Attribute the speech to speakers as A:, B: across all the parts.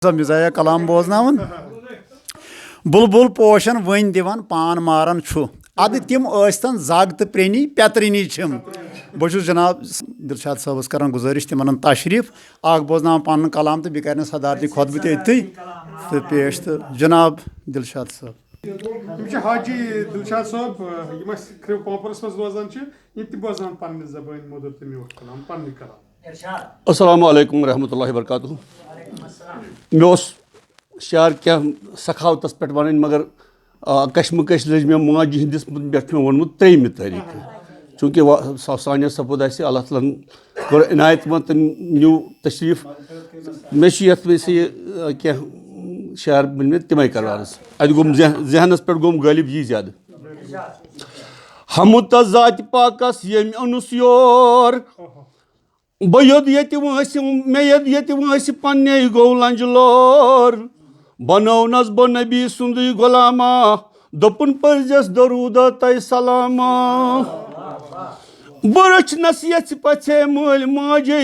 A: मिजाया कलाम बोजनावन बुलबुल पोशन one दिवान पान मारन छु अद तिम तन जग तो प्रेनी पेतरनी छिम बहुत जनाब दिलशाद साहबस कर गुजारिश तिमन तशरीफ बोजना पन कलाम तो बह सदारती खुतब तथी तो पेश तो जनाब दिलशाद साहब
B: हाजी दिलशाद साहब पोपरस मज रोजान बोजान पन्न जबान मोदर तो म्यूट कलाम पन्न कलाम।
C: अस्सलामु अलैकुम रहमतुल्लाहि वबरकातुहू। मे शार क्या सखावत पे वन मगर कशमकश लज मे माजी हंदिस पे वोनमुत 3 तारीख चूँकि सानिया सपोद अल्लाह ताला कोर इनायत तो न्यू तशरीफ मे क्या शार बन तमें कर अत गुम जहनस पे गुम गालिब यी ज्यादा हमत ज़ात पाकस यम अनुस योर बह योद मे ये वंस पन्ने गो लंज लोर बनौनस बह नबी सुंद गुलामा दोपन पर्जस दरूद तय सलामा बरच नसीहत पछे मल माजे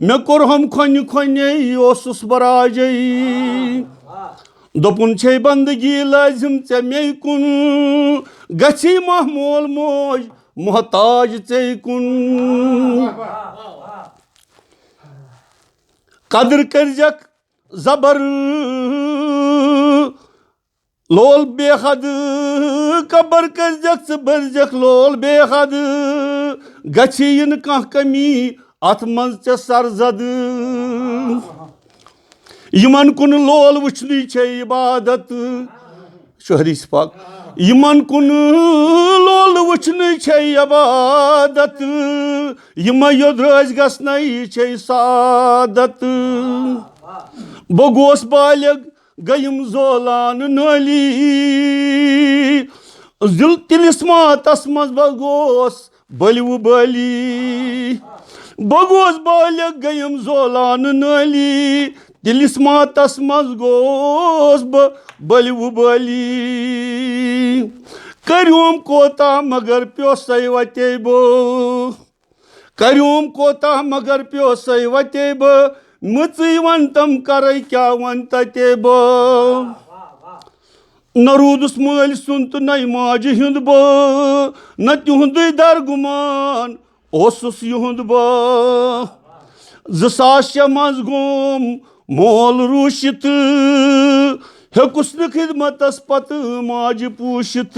C: मे कोर हम खन खने ओसुस बराजे दोपन छे बंदगी लाजिम चे मे कुन गछि महमोल मोज मोहताज चे कुन कदर करजक जबर लोल बेहद कबर करजक बरजक लोल बेहद गछिन कह कमी अथ मज चे सरजद यमन कुन लोल वुचनी छे इबादत शहरीस पाक यमन कुन लोल वुचनी छे इबादत यम योद रोज गसनई छे सादत बह गोस बालिग गयम जोलान नली दिल तिलिस्मातस मज बह गोस बलव बली बह गोस बालिग गयम जोलान नली तिलिस्मातस मज गोस बलव बली करूम कोता मगर प्योसै वते बो करूम कोता मगर प्योसै वते बो मृत्यु वन तम कर क्या वन ते बो न रूदस मल सुन तो न माज हुंद बो न तुंद दरगुमान ओसुस युंद बो 2006 मज गोम मोल रूशित हेकुस न खिदमतस पत माज पूशित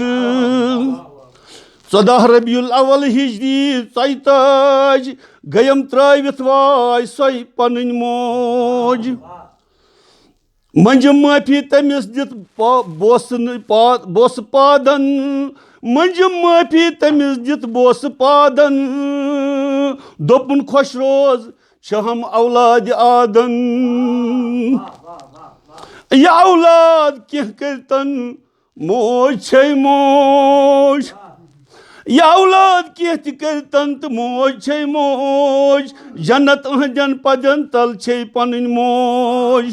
C: 14 रबीउल अव्वल हिजरी 43 गयम त्रवित वाय सोई पन मोज मंज माफी तमिस दित बोस पादन मंज माफी तमिस दित बोस पादन दोपन खुश रोज हम औलाद आदन या औलाद कह करतन मोज छे मोज या औलाद कह करतन तो मोज छे मोज जन्नत अहदन पदन तल छे पन मोज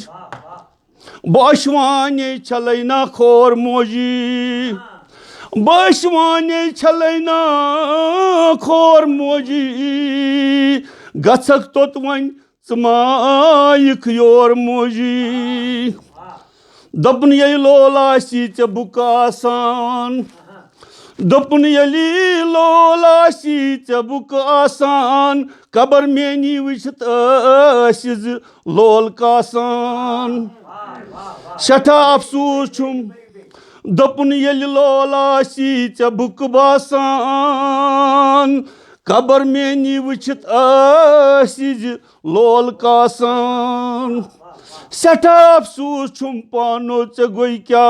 C: बशवाने छलैना खोर मोजी बशवाने छलैना खोर मोजी गछक तोत वन मायक योर मोजी दपन ये लोल आसी चे बुक आसान दपन यली लोल आसी चे बुक आसान कबर मेनी वुचत आसिज लोल कासान शठा अफसूस छुम दपन यली लोल आसी चे बुक बासान कबर मेनी वुचत आसिज लोल कासान सठा अफसूस छुम पानो चे गोई क्या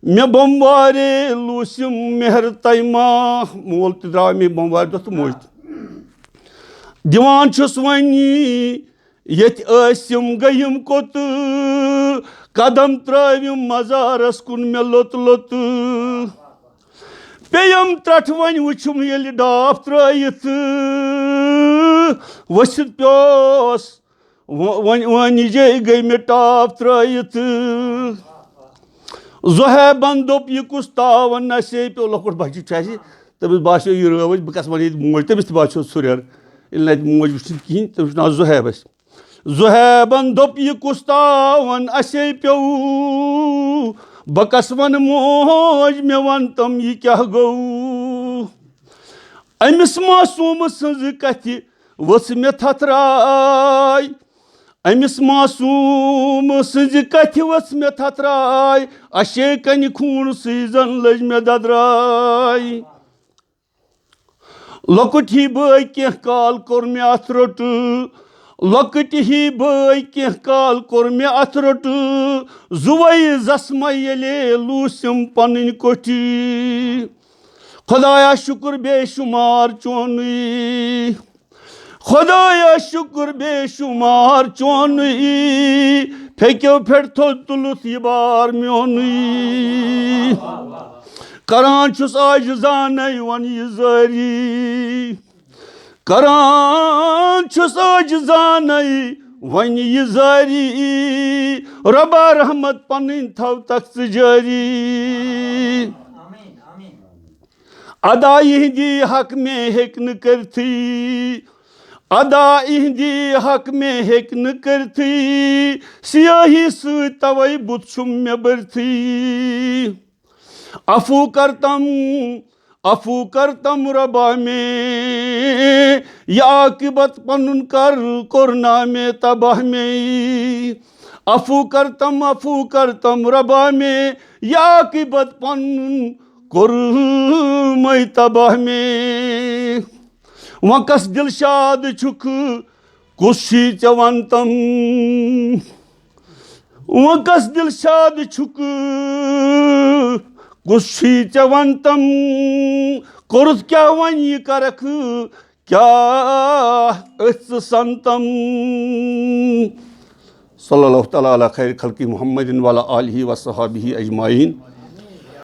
C: मे बमवारे लूसिम मेहर तैमा मोल तो द्राव मे बमवार दो तो मोज दिवान छुस वनी यत आसिम गयम कोत कदम त्रविम मजारस कुन मे लोत लोत पेयम त्रठ वन वुचुम ये डाफ त्रयित वसित प्योस वन जे गई मे टाप त्रयित ज़ुहैबन दोप यह कुस तावन नशे पे लकुट बच्चे तमिस बासो यह रवज बह कस वन मोज तमिस तह बासो सुर मोज वो कहें तमिस नाव Zuhaib Zuhaiban dop yہِ kus tawan asے pew bہٕ کس ون موج مےٚ ون تم یہِ کیٛاہ گوٚو أمِس معصوٗم سٕنٛزِ کتھِ ؤژھ مےٚ تھتھراے أمِس معصوٗم سٕنٛزِ کتھِ ؤژھ مےٚ تھتھراے اَشے کنہِ خوٗنسٕے زن لٔج مےٚ ددراے لۄکُٹ ہی بٲے کینٛہہ کال کوٚر مےٚ اتھ روٚٹہٕ لۄکٕٹۍ ہی بٲے کینٛہہ کال کوٚر مےٚ اتھ روٚٹہٕ زُوے زسمے ییٚلے لوٗسِم پنٕنۍ کوٹھی خۄدایا شُکر بے شُمار چونُے خۄدایا شُکر بے شُمار چونُے پھیٚکیو پھیٚٹھ تھوٚد تُلُتھ یہِ بار میونُے کران چھُس عاجزانَے وۄنۍ یہِ زٲری کران چھُس عاجزانَے وۄنۍ یہِ زٲری رۄبا رحمت پنٕنۍ تھَو تکھ ژٕ جٲری ادا یِہنٛدی حق مےٚ ہیٚکہِ نہٕ کٔرتھٕے ادا یِہنٛدی حق مےٚ ہیٚکہِ نہٕ کٔرتھٕے سِیٲہی سۭتۍ تَوَے بُتھ چھُم مےٚ بٔرتھٕے عفو کرتم رۄبا مے یہِ عاقبت پنُن کر کوٚرنا مے تباہ مے عفو کرتم رۄبا مے یہِ عاقبت پنُن کوٚرمَے تباہ مے وۄنۍ کس دِلشاد چھُکھ کُس چھُے ژےٚ ونتم وۄنۍ کس دِلشاد چھُکھ کُس چھُے ژےٚ ونتم کوٚرُتھ کیٛاہ وۄنۍ یہِ کرکھ کیٛاہ أتھۍ ژٕ سنتم صلی اللہ تعالیٰ علیٰ خیر خلقی محمد وعلیٰ آلہ وصحبہ اجمعین